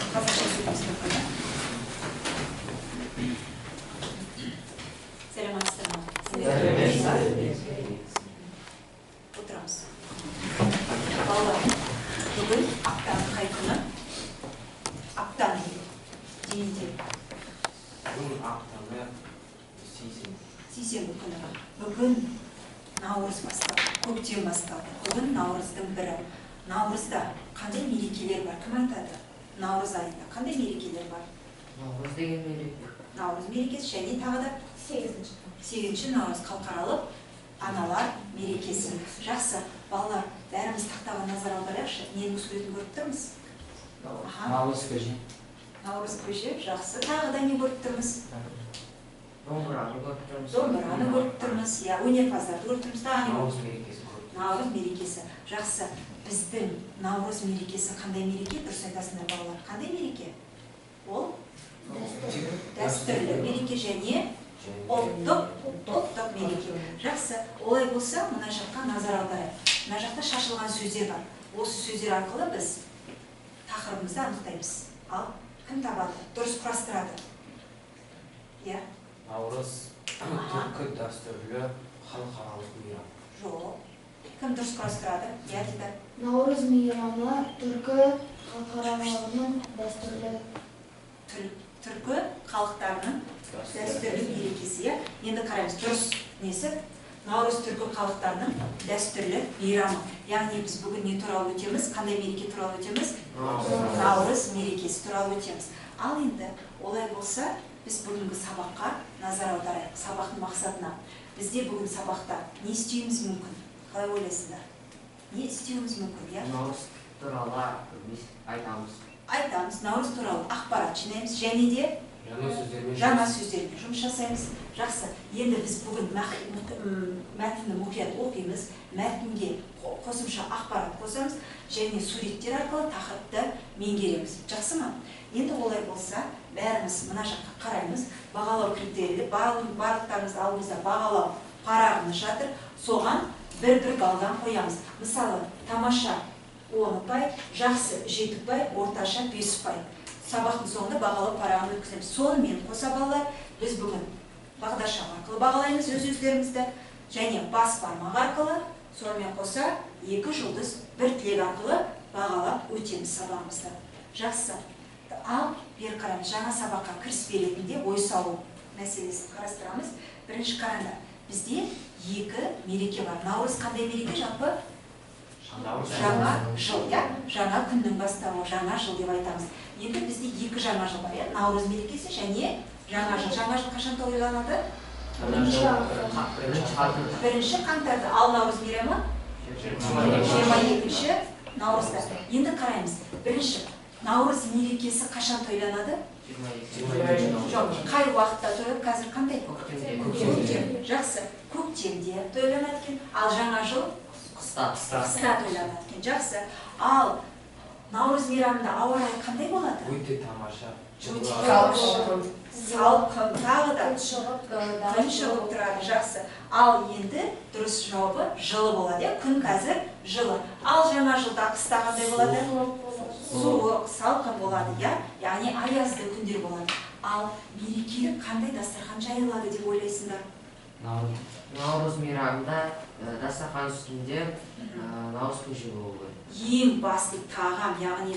Қазақша сөйлейміз мүмкін, да? Сәлеметсіздер ме? Отырамыз. Балалар, бүгін аптаның қай күні? Аптаның денеде. Бүгін аптаны сейсенбі күні. Бүгін Наурыз басталды, көктем басталды. Бүгін Наурыздың бірі. Наурызда қандай мерекелер бар? Кім айтады? Наурыз айында қандай мерекелер бар? Наурыз деген мереке. Наурыз мерекесі және тағы да 8-ші Наурыз халықаралық аналар мерекесі. Жақсы, балалар, бәріміз тақтаға назар аударайықшы. Ненің суретін көріп тұрмыз? Наурыз көже. Наурыз көже, жақсы. Тағы да не көріп тұрмыз? Домбыраны көріп тұрмыз. Домбыраны көріп тұрмыз. Өнерпаздарды көріп тұрмыз. Наурыз мерекесі көріп тұрмыз. Наурыз мерекесі. Жақсы. Біздің Наурыз мерекесі қандай мереке? Дұрыс айтасыңдар балалар. Қандай мереке? Ол дәстүрлі мереке және ұлттық мереке. Жақсы. Олай болса, мына жаққа назар аударайық. Мына жақта шашылған сөздер бар. Осы сөздер арқылы біз тақырыбымызды анықтаймыз. Ал кім табады? Дұрыс құрастырады. Иә? Наурыз түркі дәстүрлі халықаралық мейрам. Жоқ. Кім дұрыс құрастырады? Иә, дейді. Наурыз мейрамы түркі халықаралығының дәстүрлі түркі халықтарының дәстүрлі мерекесі. Енді қараймыз, дұрыс несі? Наурыз түркі халықтарының дәстүрлі мейрамы. Яғни біз бүгін не туралы өтеміз? Қандай мереке туралы өтеміз? Наурыз мерекесі туралы өтеміз. Ал енді олай болса, біз бүгінгі сабаққа назар аударайық. Сабақтың мақсатына. Бізде бүгін сабақта не істеуіміз мүмкін? Қалай ойлайсыздар? Не істеуіміз мүмкін? Наурыз туралы айтамыз. Айтамыз, Наурыз туралы ақпарат жинаймыз және де жаңа сөздермен жұмыс жасаймыз. Жақсы. Енді біз бүгін мәтінді мұқият оқимыз, мәтінге қосымша ақпарат қосамыз және суреттер арқылы тақырыпты меңгереміз. Жақсы ма? Енді олай болса, бәріміз мына жаққа қараймыз. Бағалау критерийлі, барлықтарымыз алдымызда бағалау парағымыз жатыр. Соған бір-бір балдан қоямыз. Мысалы, тамаша 10 ұпай, жақсы 7 ұпай, орташа 5 ұпай. Сабақтың соңында бағалау парағын өткіземіз. Сонымен қоса балалар, біз бүгін бағдаршам арқылы бағалаймыз өз-өздерімізді және бас бармақ арқылы, сонымен қоса 2 жұлдыз 1 тілек арқылы бағалап өтеміз сабағымызды. Жақсы. Ал бері қараймыз, жаңа сабаққа кіріспе ретінде ой салу мәселесін қарастырамыз. Бірінші қараңдар, бізде 2 мереке бар. Наурыз қандай мереке жалпы? Жаңа жыл, жаңа күннің бастауы, жаңа жыл деп айтамыз. Енді бізде 2 жаңа жыл бар, Наурыз мерекесі және жаңа жыл. Жаңа жыл қашан тойланады? 1 қаңтарда. Ал Наурыз мейрамы? 22 Наурызда. Енді қараймыз. Бірінші Наурыз мерекесі қашан тойланады? Жоқ, қай уақытта тойланады? Қазір қандай? Көктем. Жақсы. Көктемде тойланады екен. Ал жаңа жыл? Қыста тойланады екен. Жақсы. Ал Наурыз мейрамында ауа райы қандай болады? Өте тамаша. Салқын, тағы да күн шығып тұрады. Жақсы. Ал енді дұрыс жауабы жылы болады. Күн қазір жылы. Ал жаңа жылда қыста қандай болады? Суық, салқын болады. Яғни аязды күндер болады. Ал мерекелік қандай дастархан жайылады деп ойлайсыңдар? Наурыз мейрамында дастархан үстінде наурыз көже болуы. Ең басты тағам, яғни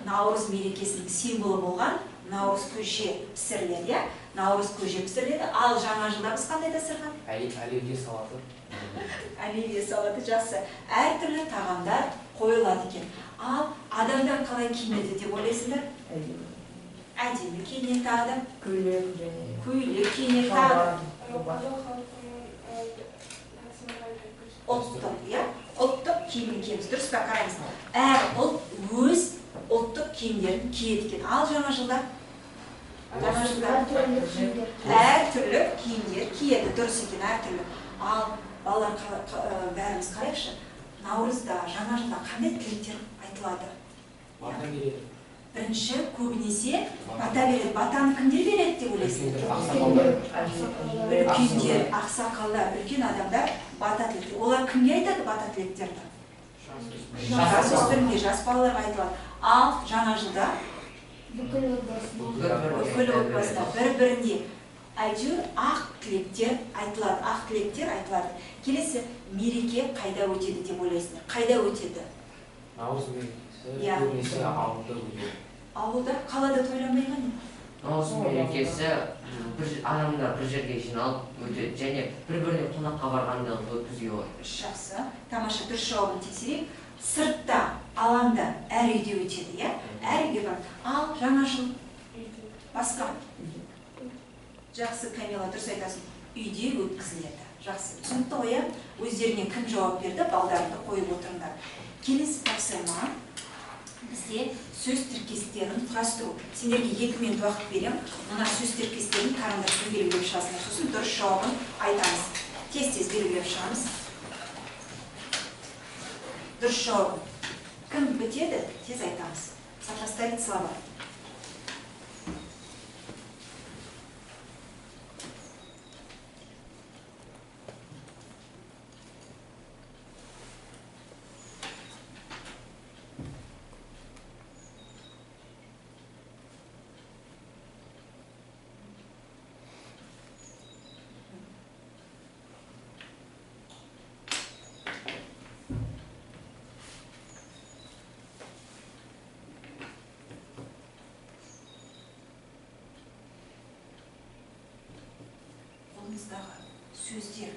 Наурыз мерекесінің символы болған наурыз көже пісіріледі. Наурыз көже пісіріледі. Ал жаңа жылда біз қандай дастархан? Оливье салаты. Оливье салаты, жақсы. Әртүрлі тағамдар қойылады екен. Ал адамдар қалай киінеді деп ойлайсыңдар? Әдемі киінеді тағы да? Көйлек киінеді тағы да? Ұлттық киімін киеміз. Дұрыс па, қараймыз. Әр ұлт өз ұлттық киімдерін киеді екен. Ал жаңа жылда? Әртүрлі киімдер киеді. Дұрыс екен, әртүрлі. Ал балалар бәріміз қарайықшы. Наурызда, жаңа жылда қандай тілектер айтылады? Бата береді. Бірінші көбінесе бата береді. Батаны кімдер береді деп ойлайсыңдар? Үлкендер, ақсақалдар, үлкен адамдар бата тілектер. Олар кімге айтады бата тілектерді? Жасөспірімге, жас балаларға айтылады. Ал жаңа жылда бүкіл отбасына. Бүкіл отбасына бір-біріне әйтеуір ақ тілектер айтылады. Келесі мереке қайда өтеді деп ойлайсыңдар? Қайда өтеді? Наурыз мерекесі көбінесе ауылда өтеді. Ауылда, қалада тойланбай ма не? Наурыз мерекесі адамдар бір жерге жиналып өтеді және бір-біріне қонаққа барғанда өткізуге болады. Жақсы, тамаша, дұрыс жауабын тексерейік. Сыртта, алаңда, әр үйде өтеді, иә? Әр үйге бар. Ал жаңа жыл басқа. Жақсы, Камила, дұрыс айтасың. Үйде өткізіледі. Жақсы, түсінікті ғой, иә? Өздеріне кім жауап берді, балдарыңды қойып отырыңдар. Келесі тапсырма бізде сөз тіркестерін құрастыру. Сендерге 2 минут уақыт берем. Мына сөз тіркестерін қарындашпен белгілеп шығасыңдар. Сосын дұрыс жауабын айтамыз. Тез-тез белгілеп шығамыз. Дұрыс жауабын. Кім бітеді, тез айтамыз. Сопоставить слова. Қолымыздағы сөздер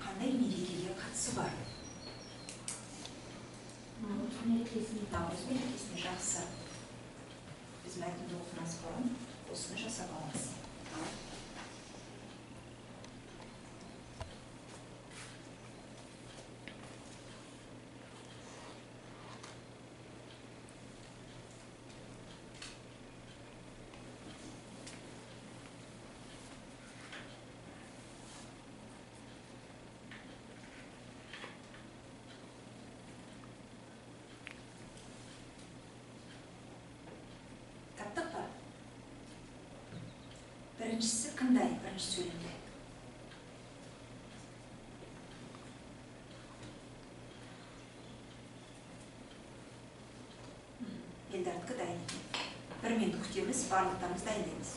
қандай мерекеге қатысы бар? Наурыз мерекесіне. Наурыз мерекесіне жақсы. Біз мәтінді оқымас бұрын осыны жасап аламыз. Таптық па? Біріншісі қандай? Бірінші сөйлемде. Елдардікі дайын. 1 минут күтеміз, барлықтарымыз дайындаймыз.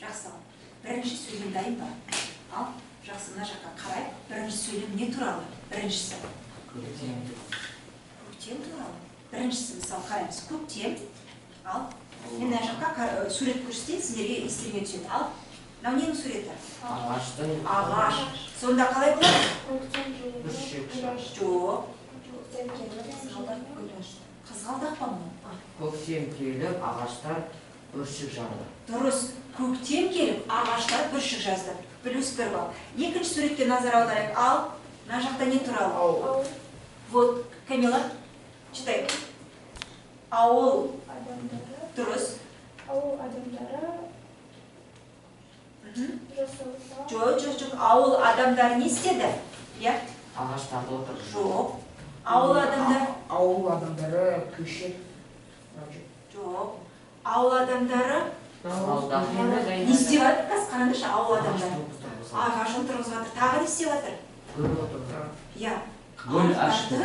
Жақсы, бірінші сөйлем дайын ба? Ал, жақсы, мына жаққа қарай. Бірінші сөйлем не туралы? Біріншісі. Көктем туралы. Біріншісі, мысалы, қараймыз. Көктем. Ал, мен мына жаққа сурет көрсетейін, сіздерге естеріңе түседі. Ал, мынау ненің суреті? Ағаштың. Ағаш. Сонда қалай болады? Жоқ. Қызғалдақ па мұны? Көктем келіп, ағаштар бүршік жанды. Дұрыс. Көктем келіп, ағаштар бүршік жазды. Плюс 1 балл. Екінші суретке назар аударайық. Ал, мына жақта не туралы? Ауыл. Вот, Камила, читай. Ауыл. Адамдары. Дұрыс. Ауыл адамдары. Жасауда. Жоқ. Ауыл адамдары не істеді? Иә? Ағаштарды отыр. Жоқ. Ауыл адамдары. Ауыл адамдары көшет. Жоқ. Ауыл адамдары. Не Не істеп жатыр? Қазір қараңдаршы, ауыл адамдары. Ағаш отырғызып жатыр. Тағы не істеп жатыр? Гүл отыр. Иә. Гүл ашты.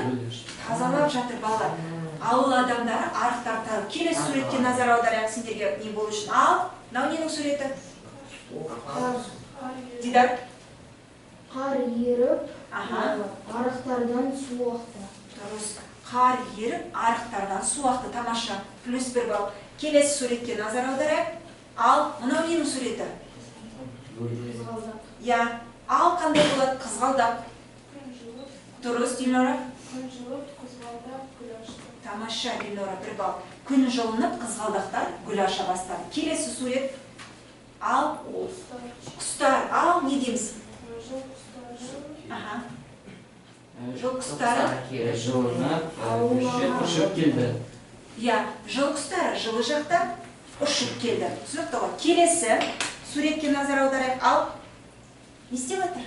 Тазалап жатыр балалар. Ауыл адамдары арықтар тағып. Келесі суретке назар аударайық сендерге не болу үшін. Ал, мынау ненің суреті? Дидар. Қар еріп, Аха. арықтардан су ақты. Дұрыс. Қар еріп, арықтардан су ақты. Тамаша. Плюс 1 балл. Келесі суретке назар аударайық. Ал, мынау ненің суреті? Қызғалдақ. Иә. Ал қандай болады? Қызғалдақ. Дұрыс, Динора. Күн жылып, қызғалдақ гүл ашты. Тамаша, Динора, 1 балл. Күн жылынып, қызғалдақтар гүл аша бастады. Келесі сурет. Ал, құстар. Ал, не дейміз? Жыл құстары. Аха. Жыл құстары. Жылынып, ұшып келді. Иә, жыл құстары жылы жақта ұшып келді. Түсінікті ғой. Келесі суретке назар аударайық. Ал, не істеп жатыр?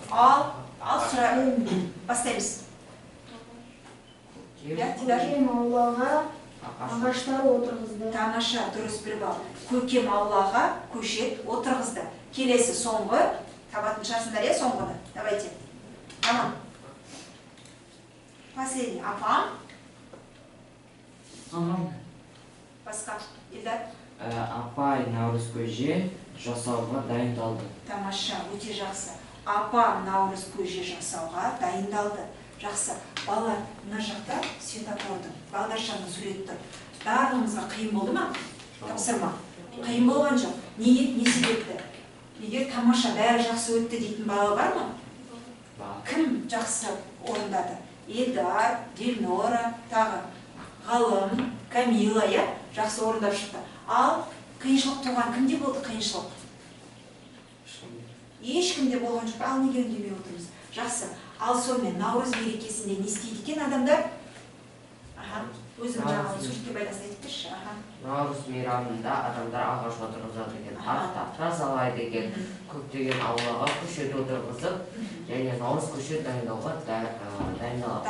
Ал, Ал бастаймыз. Көкем аулаға ағаштар отырғызды. Тамаша, дұрыс, бір балл. Көкем аулаға көшет отырғызды. Келесі соңғы, табатын шығарсыңдар, е, соңғыны. Давайте. Тамам. Последний. Апам. Басқа. Илдар. Апай Наурыз көже жасауға дайындалды. Тамаша, өте жақсы. Апам Наурыз көже жасауға дайындалды. Жақсы. Балалар, мына жақта светофордың, бағдаршамның суреті тұр. Барлығымызға қиын болды ма? Тапсырма. Қиын болған жоқ. Неге? Не себепті? Егер тамаша, бәрі жақсы өтті дейтін бала бар ма? Кім жақсы орындады? Елдар, Дильнора, тағы Ғалым, Камила, я жақсы орындап шықты. Ал қиыншылық туған кімде болды қиыншылық? Ешкімде болған жоқ. Ал неге үндемей отырмыз? Жақсы. Ал сонымен Наурыз мерекесінде не істейді екен адамдар? Өзім жаңағы суретке байланысты айтып берші. Наурыз мейрамында адамдар ағаш отырғызады екен, артта тазалайды екен, көптеген аулаға көшет отырғызып, және Наурыз көшет дайындауға дайындалады.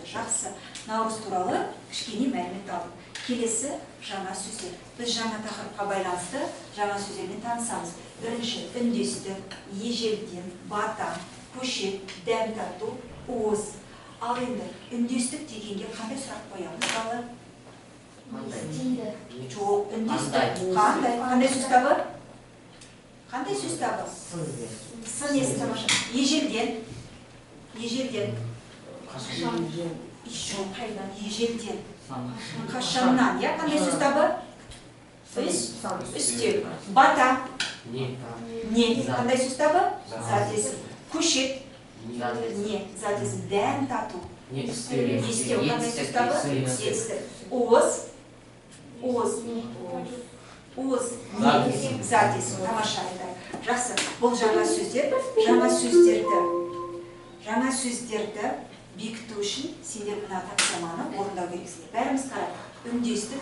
Жақсы. Наурыз туралы кішкене мәлімет алдық. Келесі жаңа сөздер. Біз жаңа тақырыпқа байланысты жаңа сөздермен танысамыз. Бірінші, үндестік, ежелден, бата, көшет, дәм тарту, уыз. Ал енді үндестік дегенге қандай сұрақ қоямыз бала? Жоқ, үндестік қандай сөз табы? Қандай сөз табы? Сын несі тамаша? Ежелден. Ежелден. Қашаннан, я қандай сөз табы? Үстел. Бата. Не. Қандай сөз табы? Задесін. Көшет. Не. Задесін. Дәм тату. Естеу. Қандай сөз табы? Естеу. Уыз. Задесін. Тамаша айтайық. Жақсы. Бұл жаңа сөздер. Жаңа сөздерді бекіту үшін сендер мына тапсырманы орындау керексіңдер. Бәріміз қарап, үндестік,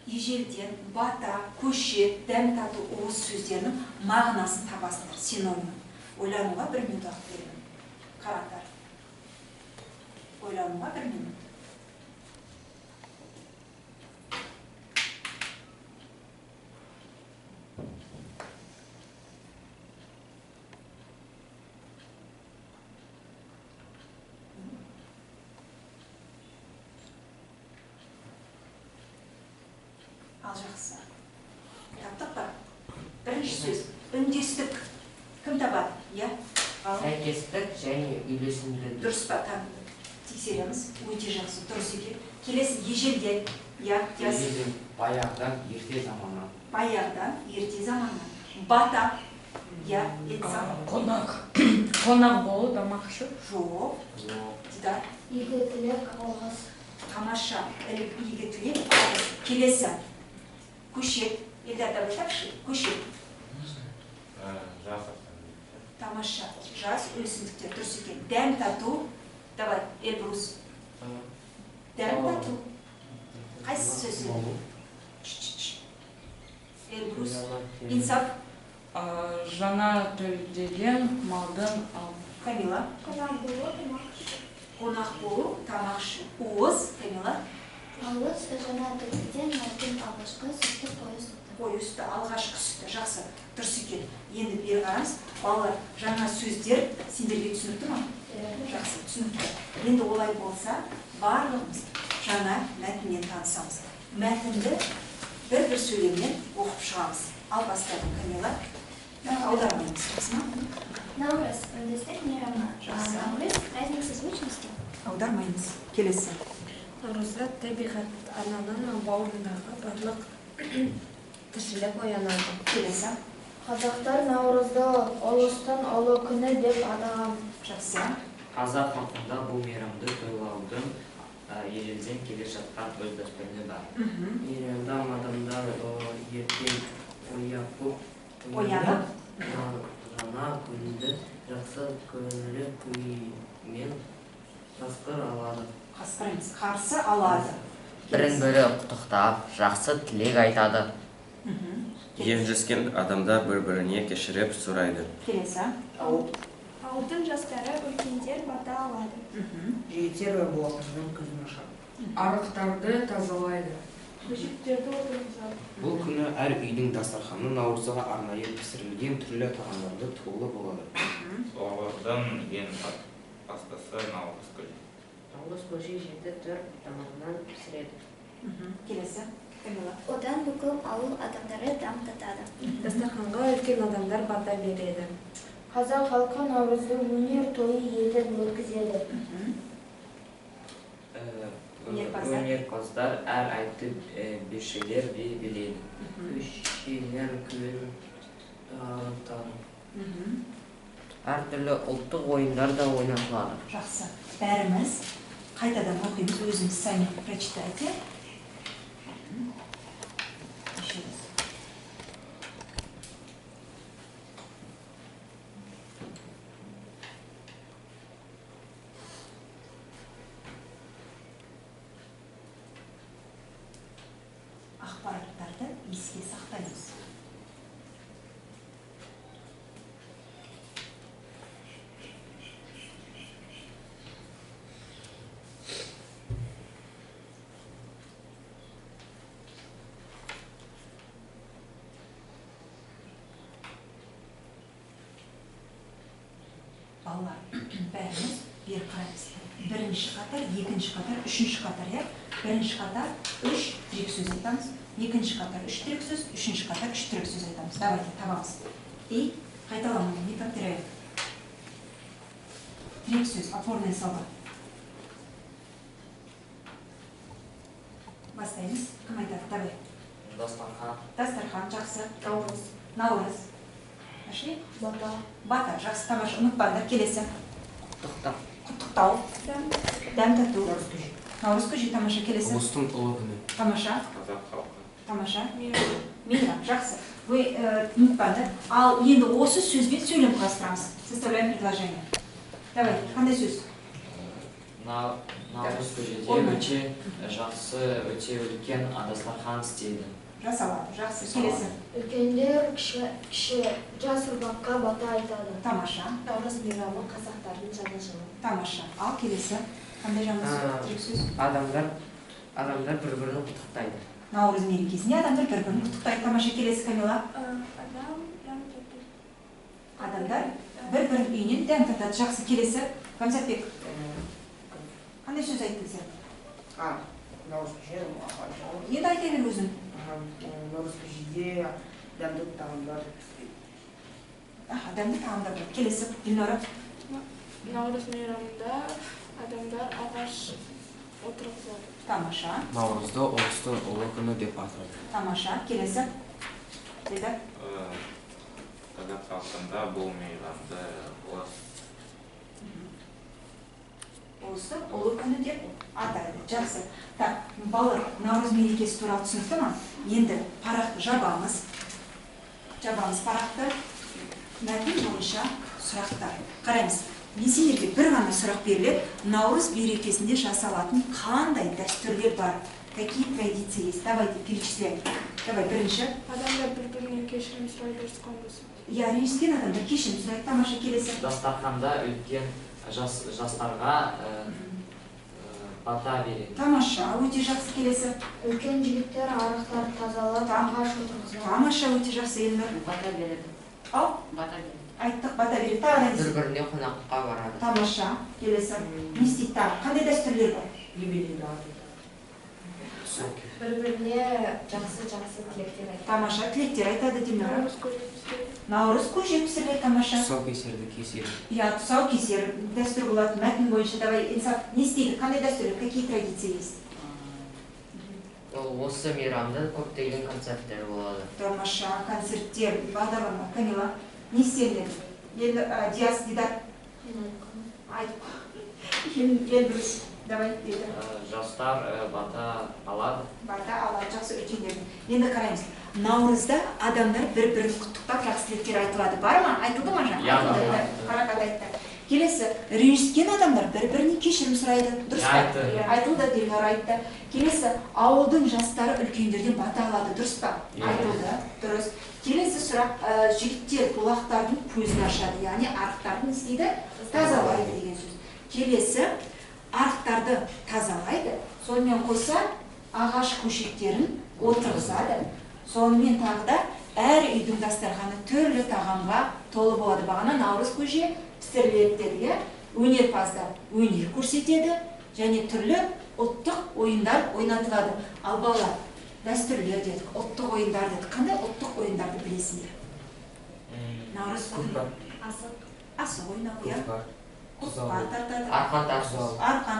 ежелден, бата, көшет, дәм тату, уыз сөздерінің мағынасын табасыңдар, синоним. Ойлануға 1 минут уақыт беремін. Қараңдар. Ойлануға 1 минут. Ал жақсы. Таптық па? Бірінші сөз. Үндестік. Кім табады? Сәйкестік және үйлесімділік. Дұрыс па? Тексереміз. Өте жақсы. Дұрыс екен. Келесі ежелден. Ежелден баяғыдан ерте заманнан. Баяғыдан ерте заманнан. Бата. Қонақ болу, тамақ ішу. Жоқ. Дидар. Игі тілек алғыс. Тамаша. Игі тілек алғыс. Келесі. Көшет. Елдерді айтапшы. Көшет. Тамаша. Жас өсімдіктер. Дұрыс екен. Дәм тату. Давай, Эльбрус. Дәм тату. Қайсы сөз? Эльбрус. Инсап. Жаңа төлдеген малдың Камила. Қонақ болу, тамақ ішу. Уыз. Камила. Ауыз жаңа төлдеген малдың алғашқы сүтті Қойысты, алғашқы сүтті. Жақсы. Дұрыс екен. Енді бері қараңыз. Балалар, жаңа сөздер сендерге түсінікті ма? Жақсы, түсінікті. Енді олай болса, барлығымыз жаңа мәтінмен танысамыз. Мәтінді бір сөйлеммен оқып шығамыз. Ал бастайық, Камила. Аудармаймыз. Наурыз, үндестік мейрамы. Наурыз, праздник созвучности. Аудармаймыз. Келесі. Наурызда табиғат ананың бауырындағы барлық тіршілік оянады. Келесі. Қазақтар наурызды ұлыстың ұлы күні деп атаған. Жақсы. Қазақ халқында бұл мейрамды тойлаудың ежелден келе жатқан өз дәстүрі бар. Мейрамда адамдар ертең Оянып. Жаңа күнді жақсы көңілі күймен қарсы алады. Бірін-бірі құттықтап, жақсы тілек айтады. Ержескен адамдар бір-біріне кешіріп сұрайды. Келесі. Ауылдың жастары үлкендер бата алады. Жігіттер буалқыздың көзін ашады. Арықтарды тазалайды. Көшеттерді отырғызады. Бұл күні әр үйдің дастарханы Наурызға арнайы пісірілген түрлі тағамдарды толы болады. Олардың ең бастысы Наурыз көже. Наурыз көже 7 түр тамағынан пісіреді. Келесі. Одан бүкіл ауыл адамдары дәм татады. Дастарханға үлкен адамдар бата береді. Қазақ халқы Наурызды өнер тойы етіп өткізеді. Өнерпаздар әр айтып бешелер билейді. Көшелер күн тағылықтары. Әртүрлі ұлттық ойындар да ойнатылады. Жақсы. Бәріміз қайтадан оқимыз, өзіңіз сами прочитайте. Ақпараттарды еске сақтаймыз. Балалар, бәріміз бері қараймыз. Бірінші қатар, екінші қатар, үшінші қатар, иә? Бірінші қатар 3 тірек сөз айтамыз. Екінші қатар 3 тірек сөз, үшінші қатар 3 тірек сөз айтамыз. Давайте табамыз. И қайталамын, не повторяю. Тірек сөз, опорный слова. Бастаймыз. Кім айтады? Давай. Дастархан. Дастархан, жақсы. Наурыз. Наурыз. Нашли? Бата. Бата, жақсы, тамаша. Ұмытпаңдар, келесі. Құттықтау. Құттықтау. Дәм тату. Наурыз көже, тамаша, келесі. Ұлыстың ұлы күні. Тамаша. Қазақ халқы. Тамаша. Мейрам, жақсы. Вы ұмытпаңдар. Ал енді осы сөзбен сөйлем құрастырамыз. Составляем предложение. Давай, қандай сөз? Наурыз көжеде өте жақсы, өте үлкен дастархан істейді. Жасалады, жақсы. Келесі. Үлкендер кіші жас ұрпаққа бата айтады. Тамаша. Наурыз мейрамы қазақтардың жаңа жылы. Тамаша. Ал келесі. Қандай жаңа сөз? Адамдар бір-бірін құттықтайды. Наурыз мерекесінде адамдар бір-бірін құттықтайды. Тамаша, келесі, Камила. Адамдар бір-бірін үйінен дәм татады. Жақсы, келесі. Камзатбек. Қандай сөз айттың сен? Наурыз көже, Енді айта бер өзің. Наурыз көжеде дәмді тағамдар. Дәмді тағамдар бар. Келесі, Динора. Наурыз мейрамында адамдар ағаш отырғызады. Тамаша. Наурызды ұлыстың ұлы күні деп атайды. Тамаша. Келесі. Деді. Қазақ халқында бұл мейрамды Осы ұлы күні деп атайды. Жақсы. Так, балалар, Наурыз мерекесі туралы түсінікті ма? Енді парақты жабамыз. Жабамыз парақты. Мәтін бойынша сұрақтар. Қараймыз. Мен сендерге бір ғана сұрақ беріледі. Наурыз мерекесінде жасалатын қандай дәстүрлер бар? Какие традиции есть? Давайте перечисляем. Давай, бірінші. Адамдар бір-бірінен кешірім сұрайды, ұрысқан болса. Я ренжіскен адамдар кешірім сұрайды. Тамаша, келесі. Дастарханда үлкен жастарға бата береді. Тамаша, өте жақсы, келесі. Үлкен жігіттер арықтарды тазалап, ағаш отырғызады. Тамаша, өте жақсы, Елнұр. Бата береді. Ал? Бата береді. Айттық, бата береді. Тағы да Бір-біріне қонаққа барады. Тамаша, келесі. Не істейді тағы? Қандай дәстүрлер бар? Юбилейді атайды. Бір-біріне жақсы тілектер айтады. Тамаша, тілектер айтады, Динара. Наурыз көже пісіреді. Наурыз көже пісіріледі, тамаша. Тұсаукесерді кеседі. Я тұсаукесер дәстүр болады, мәтін бойынша. Давай, инсаф, не істейді? Қандай дәстүрлер? Какие традиции есть? Осы мейрамда көптеген концерттер болады. Тамаша, концерттер, бағдарлама. Камила, не істеледі? Енді Диас, Дидар. Енді давай, деді. Жастар бата алады. Бата алады, жақсы үлкендердің. Енді қараймыз. Наурызда адамдар бір-бірін құттықтап жақсы тілектер айтылады. Бар ма? Айтылды ма жаңа? Иә, бар. Қарақат айтты. Келесі, ренжіскен адамдар бір-бірінен кешірім сұрайды. Дұрыс па? Айтылды, Дилнар айтты. Келесі, ауылдың жастары үлкендерден бата алады. Дұрыс па? Айтылды. Дұрыс. Келесі сұрақ, жігіттер бұлақтардың көзін ашады, яғни арықтарын істейді, тазалайды деген сөз. Келесі, арықтарды тазалайды, сонымен қоса ағаш көшеттерін отырғызады. Сонымен тағы да әр үйдің дастарханы түрлі тағамға толы болады. Бағана Наурыз көже пісіріледі деді, өнерпаздар өнер көрсетеді және түрлі ұлттық ойындар ойнатылады. Ал балалар, дәстүрлі дедік, ұлттық ойындар дедік. Қандай ұлттық ойындарды білесіңдер? Наурыз көже, асық ойнау, құспан тартады, арқан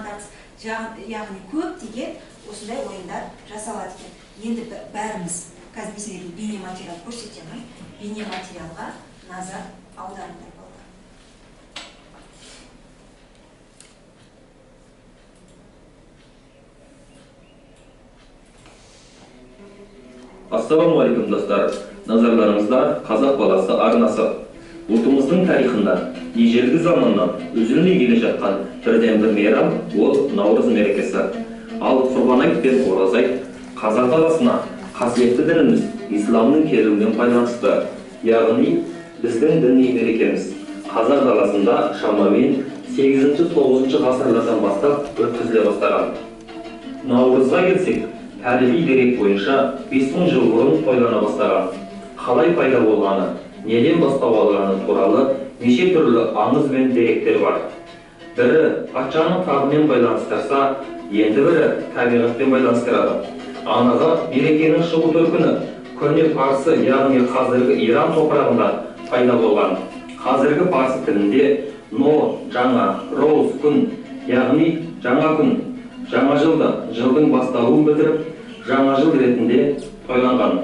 тартыс, яғни көптеген осындай ойындар жасалады екен. Енді бәріміз қазір мен сіздерге бейнематериал көрсетемін. Бейнематериалға назар аударыңдар балалар. Ассалаумағалейкум достар. Назарларыңызда қазақ баласы арнасы. Ұлтымыздың тарихында ежелгі заманнан үзілмей келе жатқан бірден бір мейрам ол Наурыз мерекесі. Ал Құрбан айт пен Ораза айт қазақ даласына қасиетті дініміз исламның келуімен байланысты. Яғни біздің діни мерекеміз қазақ даласында шамамен 8-9 ғасырлардан бастап өткізіле бастаған. Наурызға келсек, тарихи дерек бойынша 5000 жыл бұрын тойлана бастаған. Қалай пайда болғаны, неден бастау алғаны туралы неше түрлі аңыз бен деректер бар. Бірі патшаның тағымен байланыстырса, енді бірі табиғатпен байланыстырады. Анығы мерекенің шығу төркіні көне парсы, яғни қазіргі Иран топырағында пайда болған. Қазіргі парсы тілінде но, жаңа, роуз, күн, яғни жаңа күн, жаңа жылды, жылдың басталуын білдіріп, жаңа жыл ретінде тойланған.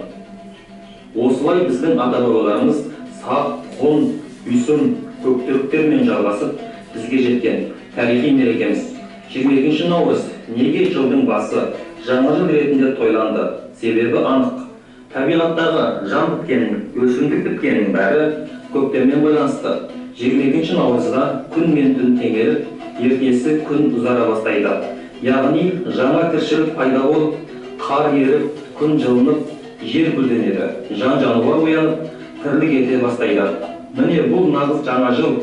Осылай біздің ата-бабаларымыз сақ, құн, үйсін, көктүріктермен жалғасып бізге жеткен тарихи мерекеміз. 22 наурыз неге жылдың басы жаңа жыл ретінде тойланды? Себебі анық. Табиғаттағы жан біткеннің, өсімдік біткеннің бәрі көктеммен байланысты. 22 наурызда күн мен түн теңеліп, ертесі күн ұзара бастайды. Яғни жаңа тіршілік пайда болып, қар еріп, күн жылынып, жер гүлденеді, жан жануар оянып, тірлік ете бастайды. Міне бұл нағыз жаңа жыл,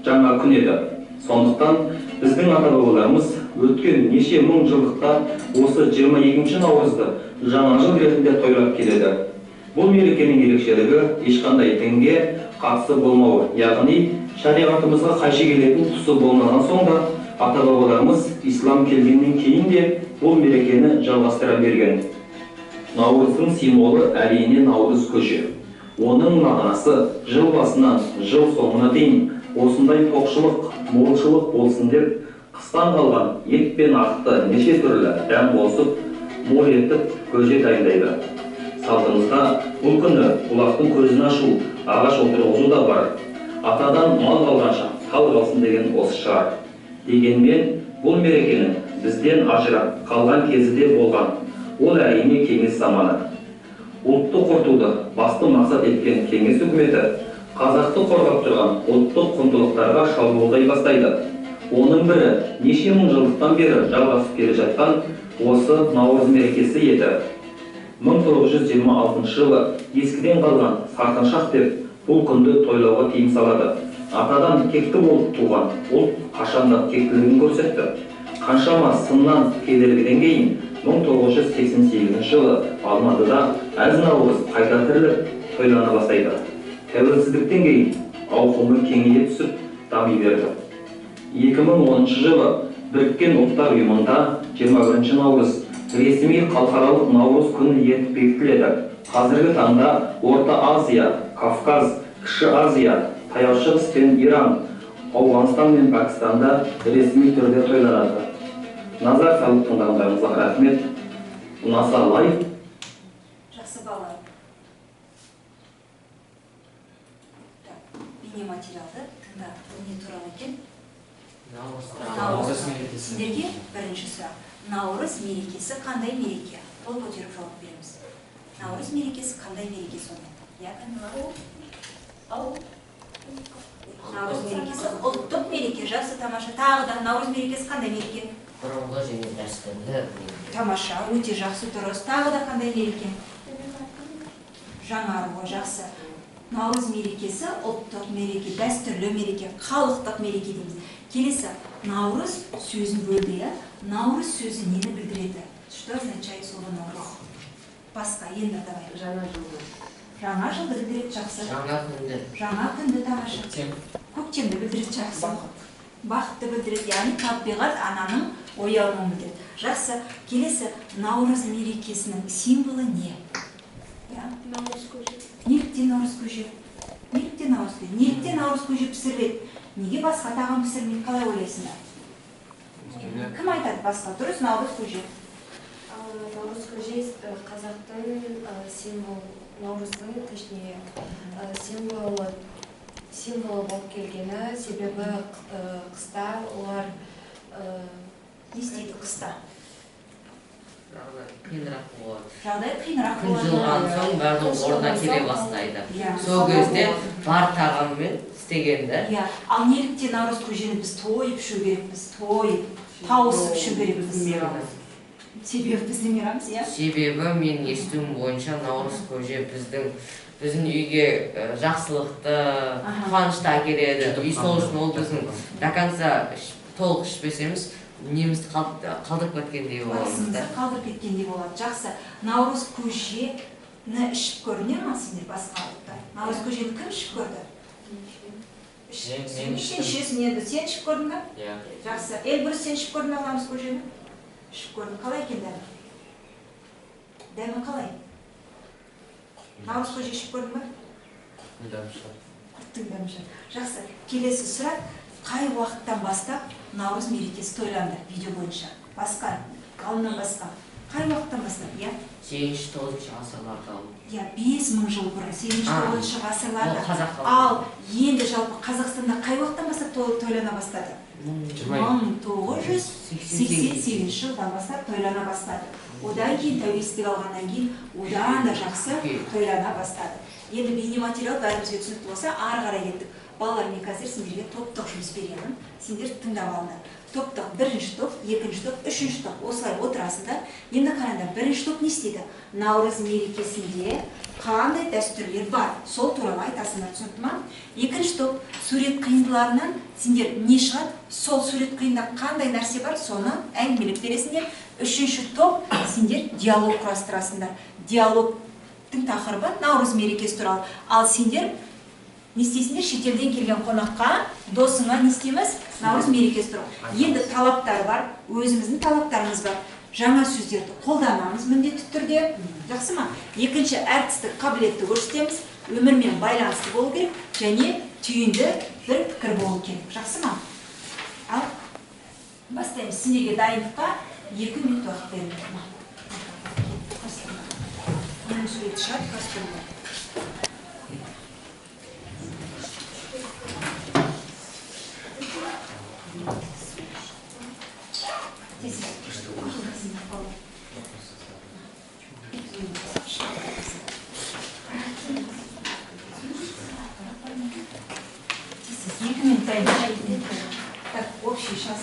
жаңа күн еді. Сондықтан біздің ата-бабаларымыз өткен неше мың жылдықта осы 22 наурызды жаңа жыл ретінде тойлап келеді. Бұл мерекенің ерекшелігі ешқандай дінге қатысы болмауы, яғни шариғатымызға қайшы келетін тұсы болмаған соң да ата-бабаларымыз ислам келгеннен кейін де бұл мерекені жалғастыра берген. Наурыздың символы әрине Наурыз көже. Оның мағынасы жыл басынан жыл соңына дейін осындай тоқшылық, молшылық болсын деп, қыстан қалған ет пен ақты неше түрлі дәм қосып, мол етіп көже дайындайды. Салтымызда бұл күні бұлақтың көзін ашу, ағаш отырғызу да бар. Атадан мал қалғанша тал қалсын деген осы шығар. Дегенмен бұл мерекенің бізден ажырап қалған кезі де болған. Ол әрине кеңес заманы. Ұлтты құртуды басты мақсат еткен кеңес үкіметі қазақты қорғап тұрған ұлттық құндылықтарға шабуылдай бастайды. Оның бірі неше мың жылдықтан бері жалғасып келе жатқан осы Наурыз мерекесі еді. 1926 жылы ескіден қалған сартыншақ деп бұл күнді тойлауға тыйым салады. Атадан текті болып туған ұлт қашанда тектілігін көрсетті. Қаншама сыннан кедергіден кейін 1988 жылы Алматыда Әз-Наурыз қайта тіріліп тойлана бастайды. Тәуелсіздіктен кейін ауқымы кеңейе түсіп дами берді. 2010 жылы Біріккен Ұлттар ұйымында 21 наурыз ресми халықаралық Наурыз күні етіп бекітіледі. Қазіргі таңда Орта Азия, Кавказ, Кіші Азия, Таяу Шығыс пен Иран, Ауғанстан мен Пәкістанда ресми түрде тойланады. Назар салып тыңдағандарыңызға рахмет. Ұнаса лайк. Жақсы балалар. Бейнематериалды тыңдап, не туралы екен? Наурыз мерекесі. Сіздерге бірінші сұрақ. Наурыз мерекесі қандай мереке? Қол көтеріп жауап береміз. Наурыз мерекесі қандай мереке сонда? Наурыз мерекесі ұлттық мереке. Жақсы, тамаша. Тағы да наурыз мерекесі қандай мереке? Бұрынғы және дәстүрлі. Тамаша, өте жақсы, дұрыс. Тағы да қандай мереке? Жаңару, жақсы. Наурыз мерекесі ұлттық мереке, дәстүрлі мереке, халықтық мереке дейміз. Келесі, наурыз сөзін бөлді, иә? Наурыз сөзі нені білдіреді? Что означает слово наурыз? Басқа, енді давай. Жаңа жылды. Жаңа жылды білдіреді, жақсы. Жаңа күнді. Жаңа күнді, тамаша. Көктемді білдіреді, жақсы. Бақытты білдіреді, яғни табиғат ананың оянуын білдіреді. Жақсы. Келесі, наурыз мерекесінің символы не? Наурыз көже. Неліктен наурыз көже? Неліктен наурыз көже? Неліктен наурыз көже пісіріледі? Неге басқа тағам пісірмейді? Қалай ойлайсыңдар? Кім айтады басқа? Дұрыс, наурыз көже. Наурыз көже қазақтың символ, наурыздың, точнее, символы болып келгені, себебі қыста олар не істейді қыста? Қиынырақ болады. Жағдай қиынырақ Күн болады. жылған соң барлығы орнына келе бастайды. Сол кезде бар тағаммен істегенді. Ал неліктен наурыз көжені біз тойып ішу керекпіз? Тойып, тауысып ішу керекпіз. Себебі біздің мейрамымыз, иә? Себебі мен естуім бойынша наурыз көже біздің үйге жақсылықты, қуанышты әкеледі. И сол үшін ол біздің до конца толық ішпесеміз, немізді қалдырып кеткендей болады. Басымызды қалдырып кеткендей болады. Жақсы. Наурыз көжені ішіп көріне ма сендер басқа ұлттар? Наурыз көжені кім ішіп көрді? Сен ішесің енді. Сен ішіп көрдің бе? Иә. Жақсы. Эльбрус, сен ішіп көрдің бе наурыз көжені? Ішіп көрдің. Қалай екен дәмі? Дәмі қалай? Наурыз көже ішіп көрдің бе? Құрттың дәмі. Жақсы. Келесі сұрақ. Қай уақыттан бастап наурыз мерекесі тойланды видео бойынша? Басқа, ғалымнан басқа. Қай уақыттан бастап, иә? 8-9 ғасырларда. Иә, 5000 жыл бұрын, 8-9 ғасырларда. Ал енді жалпы Қазақстанда қай уақыттан бастап тойлана бастады? 1988 жылдан бастап тойлана бастады. Одан кейін тәуелсіздік алғаннан кейін одан да жақсы тойлана бастады. Енді бейнематериал бәрімізге түсінікті болса, ары қарай кеттік. Балалар, мен қазір сендерге топтық жұмыс беремін. Сендер тыңдап алыңдар. Топтық, бірінші топ, екінші топ, үшінші топ. Осылай отырасыңдар. Енді қараңдар, бірінші топ не істейді? Наурыз мерекесінде қандай дәстүрлер бар? Сол туралы айтасыңдар, түсінікті ма? Екінші топ, сурет қиындыларынан сендер не шығады? Сол сурет қиында қандай нәрсе бар? Соны әңгімелеп бересіңдер. Үшінші топ, сендер диалог құрастырасыңдар. Диалогтың тақырыбы наурыз мерекесі туралы. Ал сендер не істейсіңдер? Шетелден келген қонаққа, досыңа не істейміз? Наурыз мерекесі туралы. Енді талаптар бар, өзіміздің талаптарымыз бар. Жаңа сөздерді қолданамыз міндетті түрде. Жақсы ма? Екінші, әртістік қабілетті көрсетеміз. Өмірмен байланысты болу керек және түйінді бір пікір болу керек. Жақсы ма? Ал бастаймыз. Сендерге дайындыққа 2 минут уақыт беріледі. Оның суреті шығады, костюмда. Так, общий сейчас.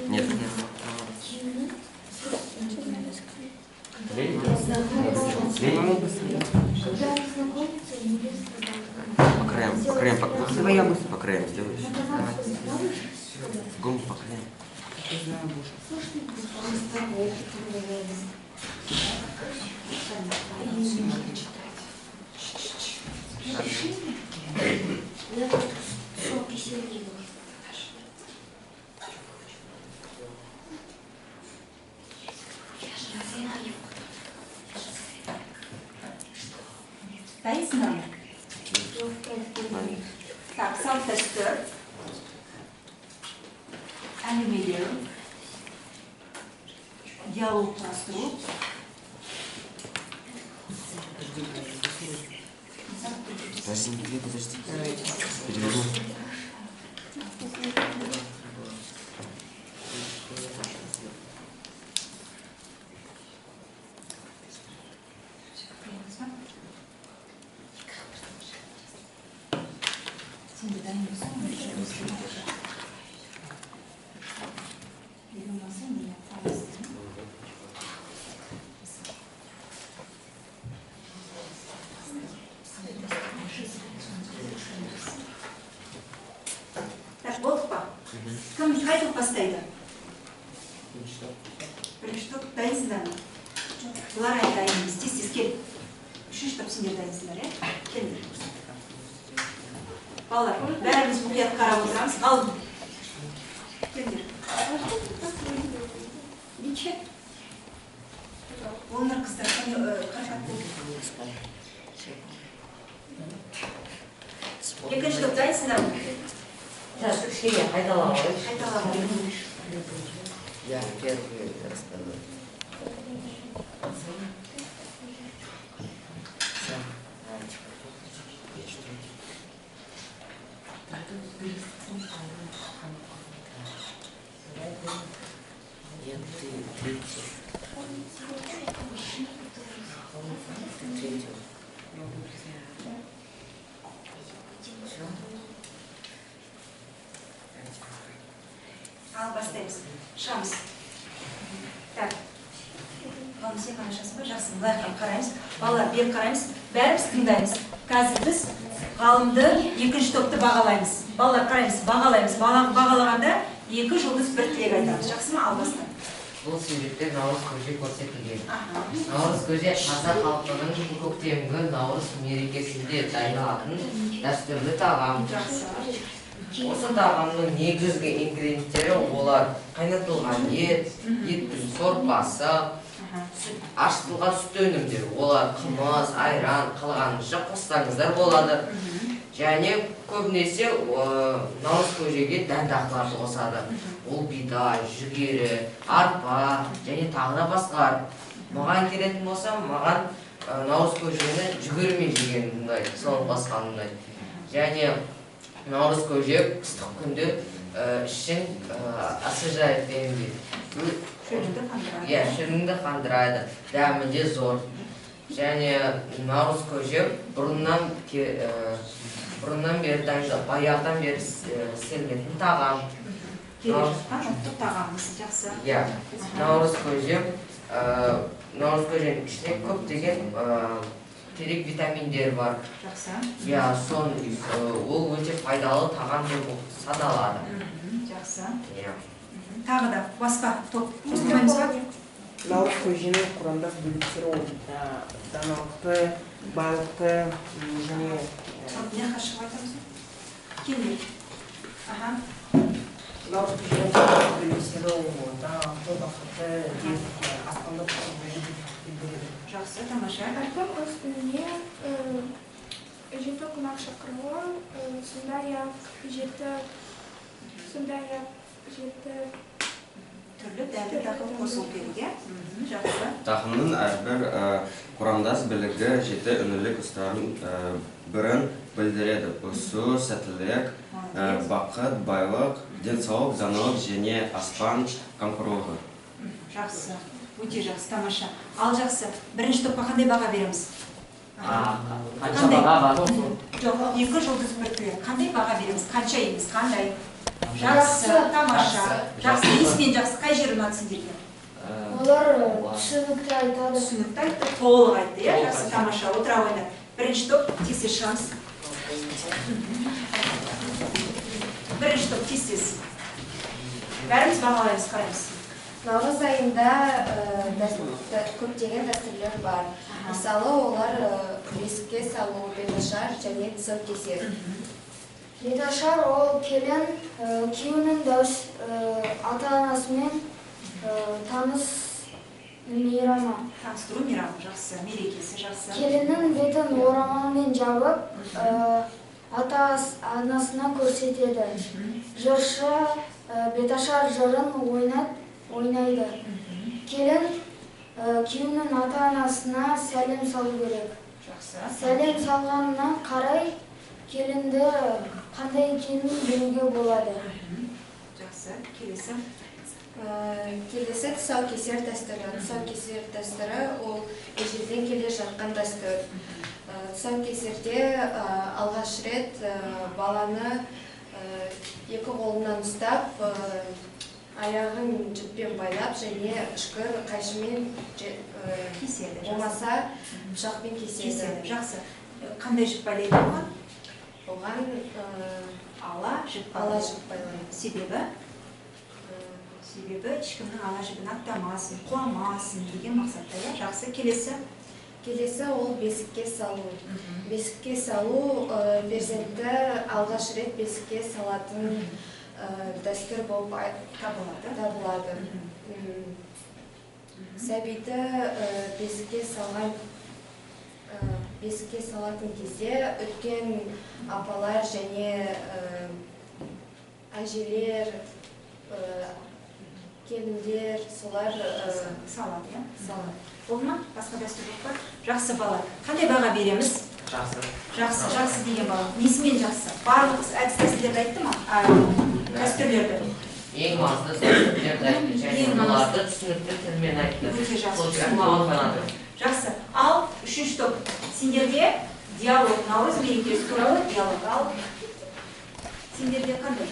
Нет. По краям, по краям сделаешь. Гум по краям. Дайынсыңдар ма? Так, салт дәстүр. Әңгімелеу. Диалог құрастыру. Подожди. Переверну. қай топ бастайды? Бірінші топ дайынсыңдар ма? Бұлар әлі дайын емес. Тез кел. Үшінші топ сендер дайынсыңдар, келіңдер. Балалар, бәріміз мұқият қарап отырамыз. Ғалым. Келіңдер. Неше? Олар қыздар қарақат болды. Екінші топ дайынсыңдар ма? Кішкене қайталап алайық. Қайталап алайық. Я первый рассказываю. Ал бастаймыз. Шығамыз. Так. Ғалым, сен қарашасың ба? Жақсы, былай қараймыз. Балалар, бері қараймыз. Бәріміз тыңдаймыз. Қазір біз ғалымды екінші топты бағалаймыз. Балалар, қараймыз, бағалаймыз. Бағалағанда 2 жұлдыз 1 тілек айтамыз. Жақсы ма? Ал бастан. Бұл суретте наурыз көже көрсетілген. Наурыз көже қазақ халқының көктемгі наурыз мерекесінде дайындалатын дәстүрлі тағам. Осы тағамның негізгі ингредиенттері олар қайнатылған ет, еттің сорпасы, ашытылған сүт өнімдері, олар қымыз, айран, қалғанынша қоссаңыздар болады. Және көбінесе наурыз көжеге дән-дақыларды қосады. Ол бидай, жүгері, арпа және тағы да басқалар. Маған келетін болса, маған наурыз көжені жүгерімен жеген ұнайды, соны басқан ұнайды. Және наурыз көже ыстық күнде ішін освежает дегендей. Шіріңді қандырайды, дәмі де зор. Және наурыз көже бұрыннан бері дайындалып, баяғыдан бері істелінетін тағам. Келе жатқан ұлттық тағамымыз, жақсы. Наурыз көженің ішіне көптеген керек витаминдер бар. Жақсы. Ол өте пайдалы тағам деп саналады. Жақсы. Тағы да басқа топ ұстаймыз ба? Наурыз көженің құрамдас бөліктері ол даналықты, байлықты және Не қашық айтамыз? Келмейді. Наурыз көженің құрамдас бөліктері ол даналықты, бақыты, аспандық Жақсы, тамаша. Артем үстіне жеті қонақ шақырылған, сондай-ақ жеті түрлі дәмді тағам қосылу керек. Жақсы. Тағамның әрбір құрамдас бөлігі 7 үнілік ұстарын бірін білдіреді. Өсу, сәттілік, бақыт, байлық, денсаулық, даналық және аспан қамқорлығы. Жақсы. Өте жақсы, тамаша. Ал жақсы, бірінші топқа қандай баға береміз? Қанша баға бар? Жоқ, 2 жұлдыз 1 тілек. Қандай баға береміз? Қанша емес? Қандай? Жақсы, тамаша. Жақсы, неспен жақсы. Қай жері ұнады сендерге? Олар түсінікті айтады. Түсінікті айтты, толық айтты, жақсы, тамаша. Отыра ойна. Бірінші топ, тез шығамыз. Бірінші топ, тез. Бәріміз бағалаймыз, қараймыз. Наурыз айында көптеген дәстүрлер бар. Мысалы, олар бесікке салу, беташар және тұсаукесер. Беташар ол келін күйеуінің ата-анасымен таныс мейрамы. Таныстыру мейрамы, жақсы, мерекесі, жақсы. Келіннің бетін орамалмен жабып, ата-анасына көрсетеді. Жыршы беташар жырын ойнайды. Келін күйеуінің ата-анасына сәлем салу керек. Сәлем салғанына қарай келінді қандай екенін білуге болады. Жақсы, келесі. Келесі тұсаукесер дәстүрі. Тұсаукесер дәстүрі ол ежелден келе жатқан дәстүр. Тұсаукесерде алғаш рет баланы екі қолынан ұстап, аяғын жіппен байлап және үшкір қайшымен кеседі. Болмаса пышақпен кеседі. Жақсы. Қандай жіп байлайды оған? Оған ала жіп байлайды. Себебі? Себебі ешкімнің ала жібін аттамасын, қуамасын деген мақсатта, иә? Жақсы, Келесі ол бесікке салу. Бесікке салу перзентті алғаш рет бесікке салатын дәстүр болып табылады. Сәбиді бесікке салатын кезде өткен апалар және әжелер, келіндер, солар салады, иә? Болды ма? Басқа дәстүр жоқ па? Жақсы бала. Қандай баға береміз? Жақсы деген бала. Несімен жақсы? Барлық әдіс-тәсілдерді айтты ма? Дәстүрлерді. Ең маңызды дәстүрлерді айтты, және оларды түсінікті тілмен айтты. Өте жақсы. Жақсы. Ал үшінші топ. Сендерде диалог, наурыз мерекесі туралы диалог. Ал сендерде қандай?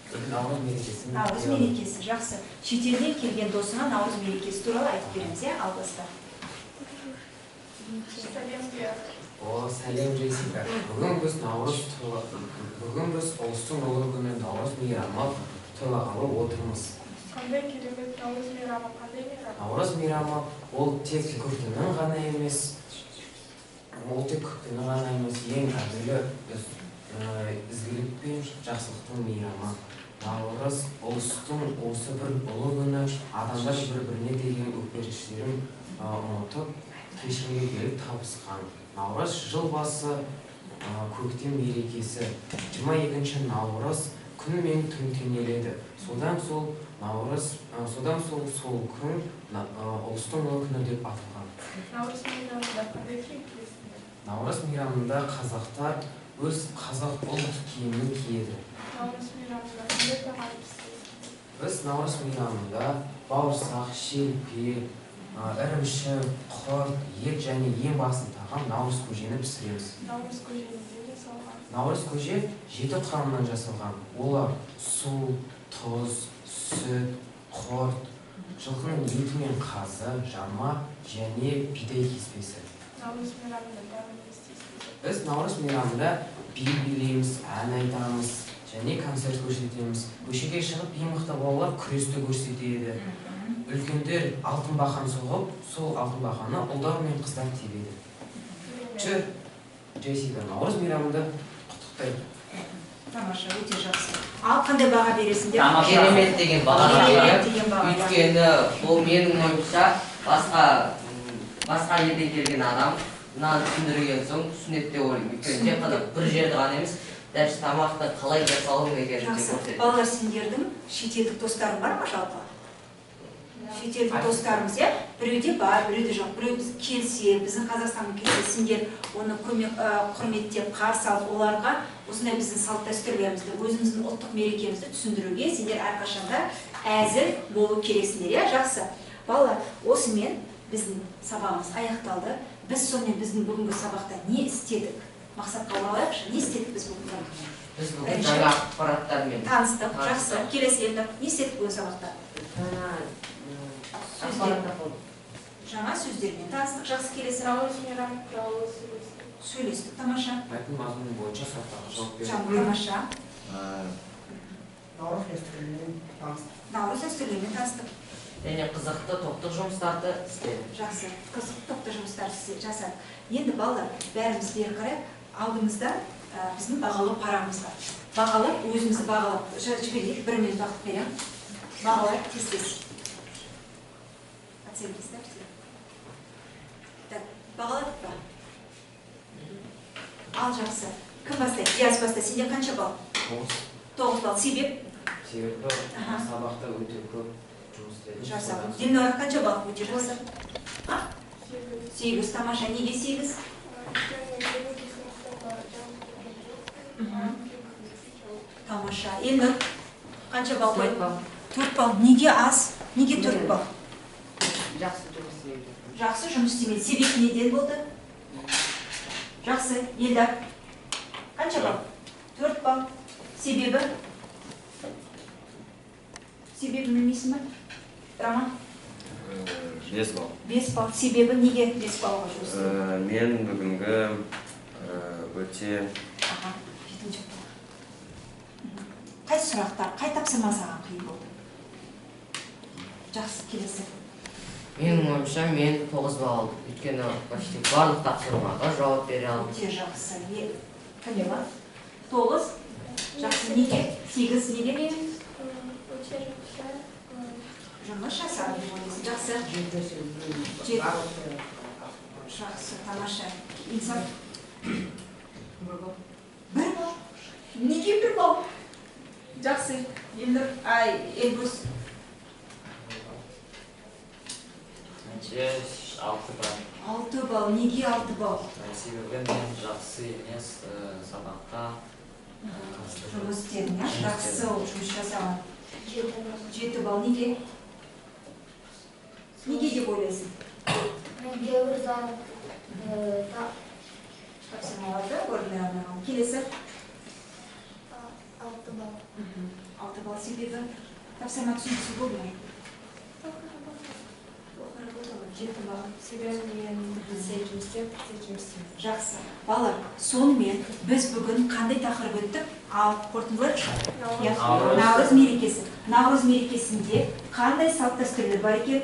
Наурыз мерекесі, жақсы. Шетелден келген досыңа наурыз мерекесі туралы айтып береміз, иә? Ал баста. Сәлем Джессика. Бүгін біз ұлыстың ұлы күні наурыз мейрамы тойлағалы отырмыз. Қандай керемет наурыз мейрамы, қандай мейрам? Наурыз мейрамы ол тек көктемнің ғана емес, ең әділі ізгілік пен жақсылықтың мейрамы. Наурыз ұлыстың осы бір ұлы күні адамдар бір-біріне деген өкпелерін ұмытып, кешімге келіп табысқан. Наурыз жыл басы көктем мерекесі. 22 наурыз күн мен түн теңеледі. Содан сол күн ұлыстың ұлы күні деп аталған. Наурыз мейрамында қандай киім киесіңдер? Наурыз мейрамында қазақтар өз қазақ ұлт киімін киеді. Наурыз мейрамында қандай тағам пісіресіңдер? Біз наурыз мейрамында бауырсақ, шелпе, ірімшік, құрт, ет және ең басты тағам наурыз көжені пісіреміз. Наурыз көжені неден жасалған? Наурыз көже 7 құрамнан жасалған. Олар су, тұз, сүт, құрт, жылқының еті мен қазы, жарма және бидай кеспесі. Наурыз мейрамында тағы не істейсіздер? Біз наурыз мейрамында би билейміз, ән айтамыз және концерт көрсетеміз. Көшеге шығып ең мықты балалар күресті көрсетеді. Үлкендер алтын бақаны соғып, сол алтын бақаны ұлдар мен қыздар тебеді. Жүр, Джессика, наурыз мейрамында құттықтайды. Тамаша, өте жақсы. Ал қандай баға бересіңдер? Керемет деген баға беремін. Өйткені бұл менің ойымша басқа елден келген адам мынаны түсіндірген соң түсінеді деп ойлаймын. Өйткені тек қана бір жерді ғана емес, дәл тамақты қалай жасалу екенін көрсетеді. Балалар, сендердің шетелдік достарың бар ма жалпы? Шетелдік достарымыз, иә? Біреуде бар, біреуде жоқ. Біреу келсе, біздің Қазақстанға келсе, сендер оны құрметтеп қарсы алып, оларға осындай біздің салт дәстүрлерімізді, өзіміздің ұлттық мерекемізді түсіндіруге сендер әрқашанда әзір болу керексіңдер, иә? Жақсы. Балалар, осымен біздің сабағымыз аяқталды. Біз сонымен біздің бүгінгі сабақта не істедік? Мақсатқа оралайықшы, не істедік біз бүгінгі? Біз бүгін жаңа ақпараттармен таныстық. Жақсы. Келесі енді не істедік бүгін сабақта? Жаңа сөздермен таныстық. Жақсы, келесі. Наурыз мейрамы туралы сөйлестік. Тамаша. Мәтін мазмұны бойынша сұрақтарға жауап бердік. Тамаша. Наурыз дәстүрлерімен таныстық. Наурыз дәстүрлерімен таныстық. Және қызықты топтық жұмыстарды істедік. Жақсы. Қызықты топтық жұмыстарды жасадық. Енді балалар, бәріміз бері қарай алдымызда біздің бағалау парағымыз бар. Бағалап, өзімізді бағалап жіберейік. 1 минут уақыт беремін. Бағалар тез-тез. Оценки ставьте. Так, бағаладық па? Ал жақсы. Кім бастайды? Диас баста. Сенде қанша балл? 9 балл. Себеп? Себебі сабақта өте көп жұмыс істедім. Жасап. Дилнара қанша балл өте жақсы? 8. Тамаша. Неге 8? Тамаша. Елнұр қанша балл қойды? 4 балл. Неге аз? Неге 4 балл? Жақсы жұмыс істемейді. Жақсы жұмыс істемейді. Себеп неден болды? Жақсы. Елдар қанша балл? 4 балл. Себебі? Себебі білмейсің ба? Роман? 5 балл. 5 балл. Себебі неге 5 баллға жұмыс істедің? Мен бүгінгі өте... Қай сұрақтар, қай тапсырма саған қиын болды? Жақсы, келесі. Менің ойымша мен 9 балл алдым. Өйткені почти барлық тапсырмаға жауап бере алдым. Өте жақсы. Кімде бар? 9. Жақсы, неге? 8 неге? Өте жақсы. Жұмыс жасады деп ойлайсың. Жақсы. 7. Жақсы, тамаша. Инсап? 1 балл. Неге 1 балл? Жақсы. Елнұр, Эльбрус. 6 балл. 6 балл. Неге 6 балл? Себебі мен жақсы емес сабаққа Жұмыс істедің, жақсы жұмыс жасаған. 7 балл. Неге? Неге деп ойлайсың? Мен кейбір зат тапсырмаларды орындай алмаған. Келесі? 6 балл. 6 балл себебі тапсырма түсініксіз болды ма? 7 балл. Себебі мен жұмыстен. Жақсы. Балалар, сонымен біз бүгін қандай тақырып өттік? Ал қорытындылар? Наурыз мерекесі. Наурыз мерекесінде қандай салт дәстүрлер бар екен?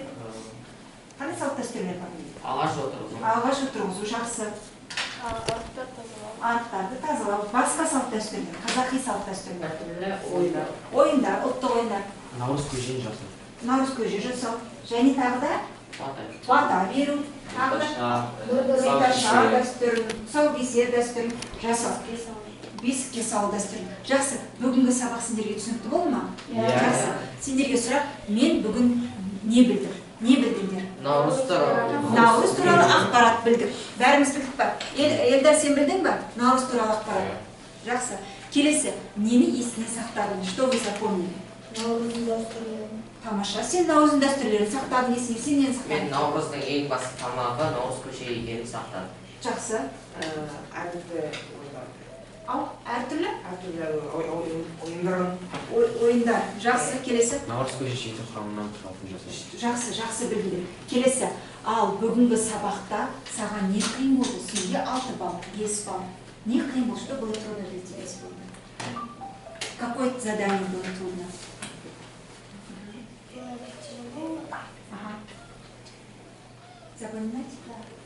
Қандай салт дәстүрлер бар? Ағаш отырғызу. Ағаш отырғызу, жақсы. Аттарды тазалау. Басқа салт дәстүрлер, қазақи салт дәстүрлер. Ойындар. Ойындар, ұлттық ойындар. Наурыз көжені жасау. Наурыз көже жасау. Және тағы да бата беру. Тағы да беташар дәстүрін, тұсаукесер дәстүрін жасау. Бесікке салу дәстүрін. Жақсы, бүгінгі сабақ сендерге түсінікті болды ма? Жақсы. Сендерге сұрақ, мен бүгін не білдім? Не білдіңдер? Наурыз туралы ақпарат білдік. Бәріміз білдік па? Елдар, сен білдің ба? Наурыз туралы ақпарат. Жақсы. Келесі, нені есіне сақтадың? Что вы запомнили? Наурыздың дәстүрлерін. Тамаша, сен наурыздың дәстүрлерін сақтадың, есіңе, сен нені сақтадың? Мен наурыздың ең басты тамағы наурыз көже екенін сақтадым. Жақсы. әртүрлі ойындар. Ау, әртүрлі? Әртүрлі ойындар. Ойындар. Жақсы, келесі. Наурыз көже 7 құрамынан тұратын жасау. Жақсы білдіңдер. Келесі. Ал бүгінгі сабақта саған не қиын болды? Сенде 6 балл, 5 балл. Не қиын болды? Что было трудно для тебя сегодня? Какое задание было трудно? Запоминать?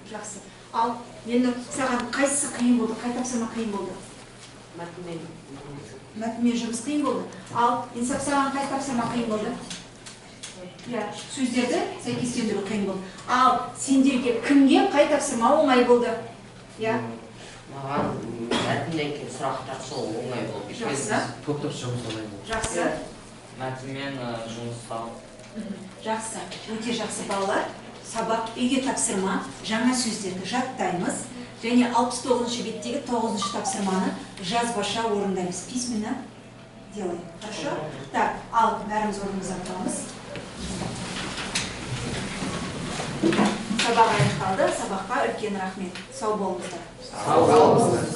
Жақсы. Ал енді саған қайсысы қиын болды? Қай тапсырма қиын болды? Мәтінмен жұмыс қиын болды. Ал инсап саған қай тапсырма қиын болды? Сөздерді сәйкестендіру қиын болды. Ал сендерге кімге қай тапсырма оңай болды? Маған мәтіннен кейін сұрақтар сол оңай болды. Жақсы. Топтап жұмыс оңай болды. Жақсы. Мәтінмен жұмыстау. Жақсы. Өте жақсы балалар. Сабақ үйге тапсырма, жаңа сөздерді жаттаймыз. Және 69-шы беттегі 9-шы тапсырманы жазбаша орындаймыз. Письменно делаем. Хорошо? Так, ал бәріміз орнымызға тұрамыз. Сабақ аяқталды. Сабаққа үлкен рахмет. Сау болыңыздар. Сау болыңыздар.